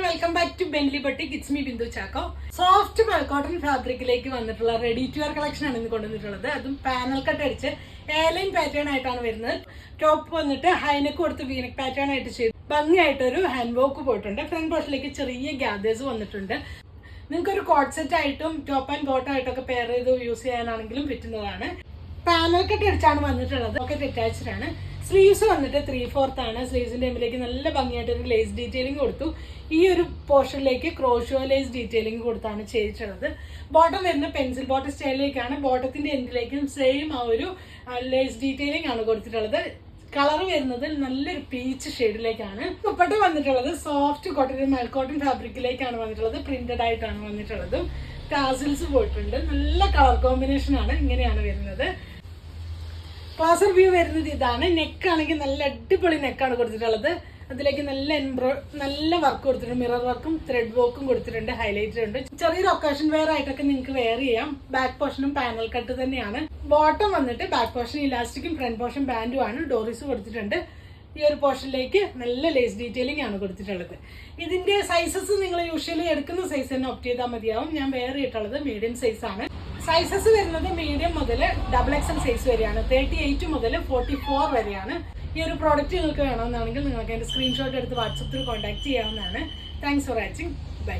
Welcome back to Benli boutique. It's me Bindu Chacko. Soft cotton ഫാബ്രിക്കിലേക്ക് വന്നിട്ടുള്ള ready to wear collection ആണ് ഇന്ന് കൊണ്ടുവന്നിട്ടുള്ളത്. അതും പാനൽ കട്ട് അടിച്ച് എയർലൈൻ പാറ്റേൺ ആയിട്ടാണ് വരുന്നത്. ടോപ്പ് വന്നിട്ട് ഹൈനെക്ക് കൊടുത്ത് വീനക്ക് പാറ്റേൺ ആയിട്ട് ചെയ്തു ഭംഗിയായിട്ടൊരു ഹാൻഡ് വർക്ക് പോയിട്ടുണ്ട്. ഫ്രണ്ട് പോർഷനിലേക്ക് ചെറിയ ഗ്യാദേഴ്സ് വന്നിട്ടുണ്ട്. നിങ്ങൾക്ക് ഒരു കോട്ട് സെറ്റ് ആയിട്ടും ടോപ്പ് ആൻഡ് ബോട്ടം ആയിട്ടൊക്കെ പെയർ ചെയ്ത് യൂസ് ചെയ്യാനാണെങ്കിലും പറ്റുന്നതാണ്. പാനൽ കട്ട് അടിച്ചാണ് വന്നിട്ടുള്ളത്. ഒക്കെ അറ്റാച്ച്ഡ് ആണ്. സ്ലീവ്സ് വന്നിട്ട് 3/4 ആണ്. സ്ലീവ്സിന്റെ എമ്മിലേക്ക് നല്ല ഭംഗിയായിട്ട് ഒരു ലേസ് ഡീറ്റെയിലിംഗ് കൊടുത്തു. ഈ ഒരു പോർഷനിലേക്ക് ക്രോഷോ ലേസ് ഡീറ്റെയിലിംഗ് കൊടുത്താണ് ചെയ്തിട്ടുള്ളത്. ബോട്ടം വരുന്ന പെൻസിൽ ബോട്ടം സ്റ്റൈലിലേക്കാണ്. ബോട്ടത്തിന്റെ എൻഡിലേക്കും സെയിം ആ ഒരു ലേസ് ഡീറ്റെയിലിംഗ് ആണ് കൊടുത്തിട്ടുള്ളത്. കളർ വരുന്നത് നല്ലൊരു പീച്ച് ഷെയ്ഡിലേക്കാണ്. ദുപ്പട്ട വന്നിട്ടുള്ളത് സോഫ്റ്റ് കോട്ടൺ കോട്ടൺ ഫാബ്രിക്കിലേക്കാണ് വന്നിട്ടുള്ളത്. പ്രിന്റഡ് ആയിട്ടാണ് വന്നിട്ടുള്ളത്. ടാസിൽസ് പോയിട്ടുണ്ട്. നല്ല കളർ കോമ്പിനേഷൻ ആണ്. ഇങ്ങനെയാണ് വരുന്നത്. ക്ലോസർ വ്യൂ വരുന്നത് ഇതാണ്. നെക്ക് ആണെങ്കിൽ നല്ല അടിപൊളി നെക്കാണ് കൊടുത്തിട്ടുള്ളത്. അതിലേക്ക് നല്ല വർക്ക് കൊടുത്തിട്ടുണ്ട്. മിറർ വർക്കും ത്രെഡ് വർക്കും കൊടുത്തിട്ടുണ്ട്. ഹൈലൈറ്റർ ഉണ്ട്. ചെറിയൊരു ഒക്കേഷൻ വെയർ ആയിട്ടൊക്കെ നിങ്ങൾക്ക് വെയർ ചെയ്യാം. ബാക്ക് പോർഷനും പാനൽ കട്ട് തന്നെയാണ്. ബോട്ടം വന്നിട്ട് ബാക്ക് പോർഷൻ ഇലാസ്റ്റിക്കും ഫ്രണ്ട് പോർഷൻ ബാൻഡും ആണ്. ഡോറീസ് കൊടുത്തിട്ടുണ്ട്. ഈ ഒരു പോർഷനിലേക്ക് നല്ല ലേസ് ഡീറ്റെയിലിംഗ് ആണ് കൊടുത്തിട്ടുള്ളത്. ഇതിന്റെ സൈസസ് നിങ്ങൾ യൂഷ്വലി എടുക്കുന്ന സൈസ് തന്നെ ഓപ്റ്റ് ചെയ്താൽ മതിയാവും. ഞാൻ വെയർ ചെയ്തിട്ടുള്ളത് മീഡിയം സൈസ് ആണ്. സൈസസ് വരുന്നത് മീഡിയം മുതൽ XXL സൈസ് വരെയാണ്. 38 മുതൽ 44 വരെയാണ്. ഈ ഒരു പ്രോഡക്റ്റ് നിങ്ങൾക്ക് വേണമെന്നാണെങ്കിൽ നിങ്ങൾക്ക് അതിന്റെ സ്ക്രീൻഷോട്ട് എടുത്ത് വാട്സപ്പിൽ കോൺടാക്ട് ചെയ്യാവുന്നതാണ്. Thanks for watching. ബൈ.